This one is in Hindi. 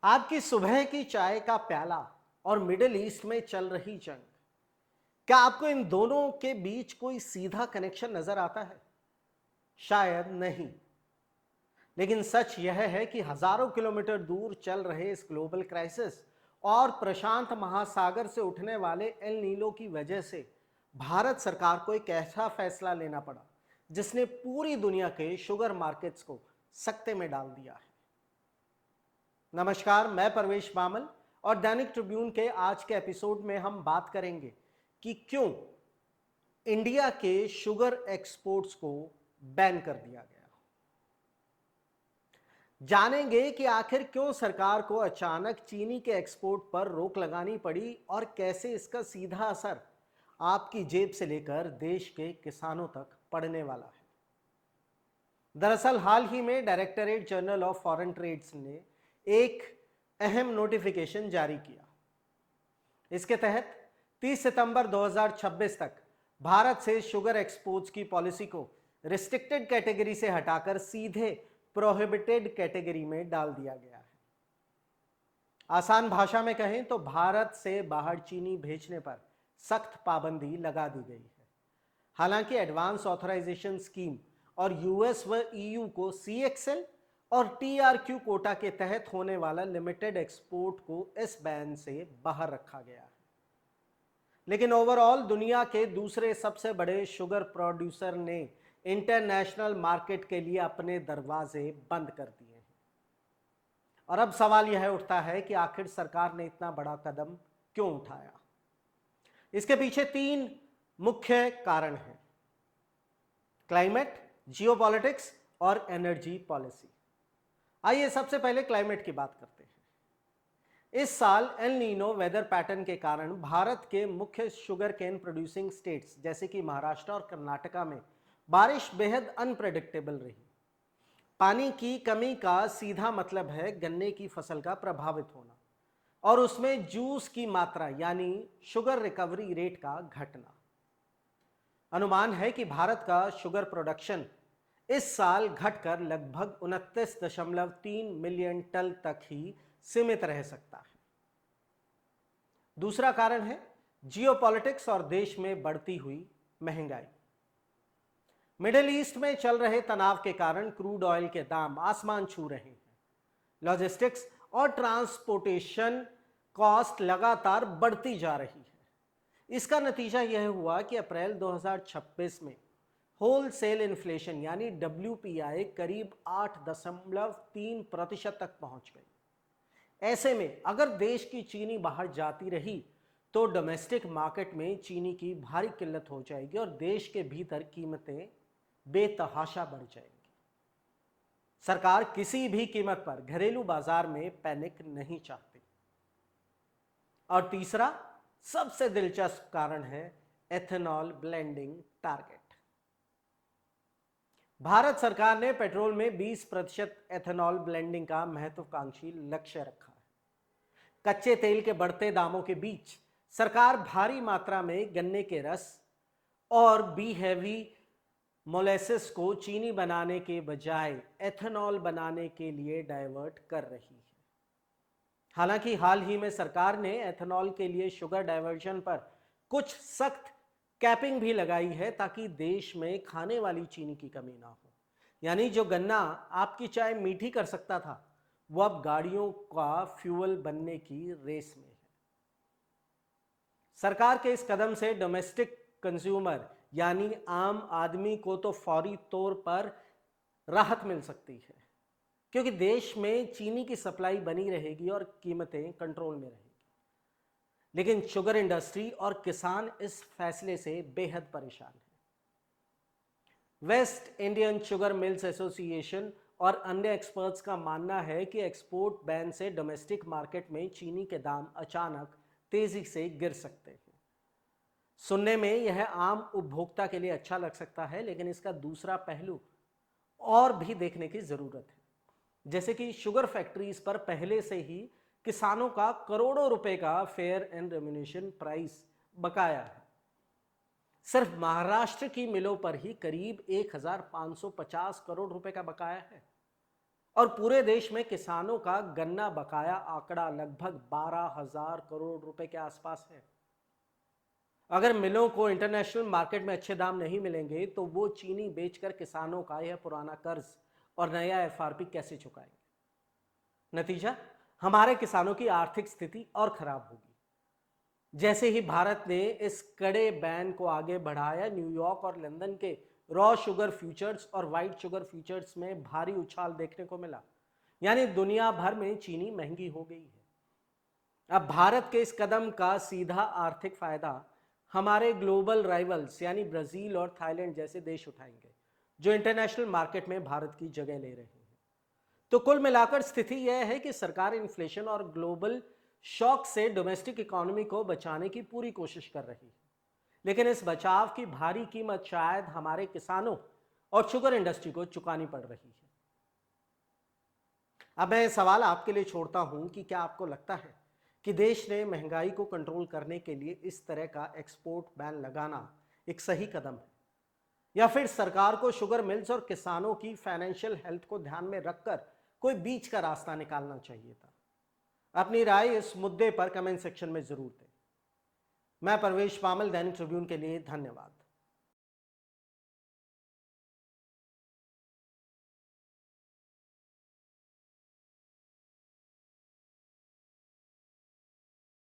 आपकी सुबह की चाय का प्याला और मिडिल ईस्ट में चल रही जंग, क्या आपको इन दोनों के बीच कोई सीधा कनेक्शन नजर आता है? शायद नहीं। लेकिन सच यह है कि हजारों किलोमीटर दूर चल रहे इस ग्लोबल क्राइसिस और प्रशांत महासागर से उठने वाले एल नीलो की वजह से भारत सरकार को एक ऐसा फैसला लेना पड़ा जिसने पूरी दुनिया के शुगर मार्केट्स को सकते में डाल दिया है। नमस्कार, मैं परवेश बामल और दैनिक ट्रिब्यून के आज के एपिसोड में हम बात करेंगे कि क्यों इंडिया के शुगर एक्सपोर्ट्स को बैन कर दिया गया। जानेंगे कि आखिर क्यों सरकार को अचानक चीनी के एक्सपोर्ट पर रोक लगानी पड़ी और कैसे इसका सीधा असर आपकी जेब से लेकर देश के किसानों तक पड़ने वाला है। दरअसल हाल ही में directorate general of foreign trades ने एक अहम नोटिफिकेशन जारी किया। इसके तहत 30 सितंबर 2026 तक भारत से शुगर एक्सपोर्ट्स की पॉलिसी को रिस्ट्रिक्टेड कैटेगरी से हटाकर सीधे प्रोहिबिटेड कैटेगरी में डाल दिया गया है। आसान भाषा में कहें तो भारत से बाहर चीनी भेजने पर सख्त पाबंदी लगा दी गई है। हालांकि एडवांस ऑथराइजेशन स्कीम और यूएस व ईयू को सीएक्सएल और टीआरक्यू कोटा के तहत होने वाला लिमिटेड एक्सपोर्ट को इस बैन से बाहर रखा गया है। लेकिन ओवरऑल दुनिया के दूसरे सबसे बड़े शुगर प्रोड्यूसर ने इंटरनेशनल मार्केट के लिए अपने दरवाजे बंद कर दिए हैं। और अब सवाल यह उठता है कि आखिर सरकार ने इतना बड़ा कदम क्यों उठाया। इसके पीछे तीन मुख्य कारण हैं: क्लाइमेट, जियोपॉलिटिक्स और एनर्जी पॉलिसी। आइए सबसे पहले क्लाइमेट की बात करते हैं। इस साल एल नीनो वेदर पैटर्न के कारण भारत के मुख्य शुगर केन प्रोड्यूसिंग स्टेट्स जैसे कि महाराष्ट्र और कर्नाटका में बारिश बेहद अनप्रेडिक्टेबल रही। पानी की कमी का सीधा मतलब है गन्ने की फसल का प्रभावित होना और उसमें जूस की मात्रा यानी शुगर रिकवरी रेट का घटना। अनुमान है कि भारत का शुगर प्रोडक्शन इस साल घटकर लगभग 29.3 मिलियन टन तक ही सीमित रह सकता है। दूसरा कारण है जियोपॉलिटिक्स और देश में बढ़ती हुई महंगाई। मिडिल ईस्ट में चल रहे तनाव के कारण क्रूड ऑयल के दाम आसमान छू रहे हैं। लॉजिस्टिक्स और ट्रांसपोर्टेशन कॉस्ट लगातार बढ़ती जा रही है। इसका नतीजा यह हुआ कि अप्रैल 2026 में होलसेल इन्फ्लेशन यानी WPI करीब 8.3% तक पहुंच गई। ऐसे में अगर देश की चीनी बाहर जाती रही तो डोमेस्टिक मार्केट में चीनी की भारी किल्लत हो जाएगी और देश के भीतर कीमतें बेतहाशा बढ़ जाएंगी। सरकार किसी भी कीमत पर घरेलू बाजार में पैनिक नहीं चाहती। और तीसरा सबसे दिलचस्प कारण है एथेनॉल ब्लेंडिंग टारगेट। भारत सरकार ने पेट्रोल में 20% एथेनॉल ब्लेंडिंग का महत्वाकांक्षी लक्ष्य रखा है। कच्चे तेल के बढ़ते दामों के बीच सरकार भारी मात्रा में गन्ने के रस और बी हैवी मोलेसिस को चीनी बनाने के बजाय एथेनॉल बनाने के लिए डाइवर्ट कर रही है। हालांकि हाल ही में सरकार ने एथेनॉल के लिए शुगर डाइवर्जन पर कुछ सख्त कैपिंग भी लगाई है ताकि देश में खाने वाली चीनी की कमी ना हो। यानी जो गन्ना आपकी चाय मीठी कर सकता था वो अब गाड़ियों का फ्यूल बनने की रेस में है। सरकार के इस कदम से डोमेस्टिक कंज्यूमर यानी आम आदमी को तो फौरी तौर पर राहत मिल सकती है क्योंकि देश में चीनी की सप्लाई बनी रहेगी और कीमतें कंट्रोल में रहेगी। लेकिन शुगर इंडस्ट्री और किसान इस फैसले से बेहद परेशान हैं। West Indian sugar mills association और अन्य एक्सपर्ट्स का मानना है कि एक्सपोर्ट बैन से डोमेस्टिक मार्केट में चीनी के दाम अचानक तेजी से गिर सकते हैं। सुनने में यह आम उपभोक्ता के लिए अच्छा लग सकता है, लेकिन इसका दूसरा पहलू और भी देखने की जरूरत है। जैसे कि शुगर फैक्ट्रीज पर पहले से ही किसानों का करोड़ों रुपए का फेयर एंड रेम्युनेशन प्राइस बकाया है। सिर्फ महाराष्ट्र की मिलों पर ही करीब 1550 करोड़ रुपए का बकाया है। और पूरे देश में किसानों का गन्ना बकाया आंकड़ा लगभग 12,000 करोड़ रुपए के आसपास है। अगर मिलों को इंटरनेशनल मार्केट में अच्छे दाम नहीं मिलेंगे तो वो चीनी बेचकर किसानों का यह पुराना कर्ज और नया एफआरपी कैसे चुकाएंगे। नतीजा, हमारे किसानों की आर्थिक स्थिति और खराब होगी। जैसे ही भारत ने इस कड़े बैन को आगे बढ़ाया, न्यूयॉर्क और लंदन के रॉ शुगर फ्यूचर्स और व्हाइट शुगर फ्यूचर्स में भारी उछाल देखने को मिला। यानी दुनिया भर में चीनी महंगी हो गई है। अब भारत के इस कदम का सीधा आर्थिक फायदा हमारे ग्लोबल राइवल्स यानी ब्राजील और थाईलैंड जैसे देश उठाएंगे, जो इंटरनेशनल मार्केट में भारत की जगह ले रहे हैं। तो कुल मिलाकर स्थिति यह है कि सरकार इन्फ्लेशन और ग्लोबल शॉक से डोमेस्टिक इकोनॉमी को बचाने की पूरी कोशिश कर रही है, लेकिन इस बचाव की भारी कीमत शायद हमारे किसानों और शुगर इंडस्ट्री को चुकानी पड़ रही है। अब मैं सवाल आपके लिए छोड़ता हूं कि क्या आपको लगता है कि देश ने महंगाई को कंट्रोल करने के लिए इस तरह का एक्सपोर्ट बैन लगाना एक सही कदम है, या फिर सरकार को शुगर मिल्स और किसानों की फाइनेंशियल हेल्थ को ध्यान में रखकर कोई बीच का रास्ता निकालना चाहिए था। अपनी राय इस मुद्दे पर कमेंट सेक्शन में जरूर दें। मैं परवेश पामल, दैनिक ट्रिब्यून के लिए, धन्यवाद।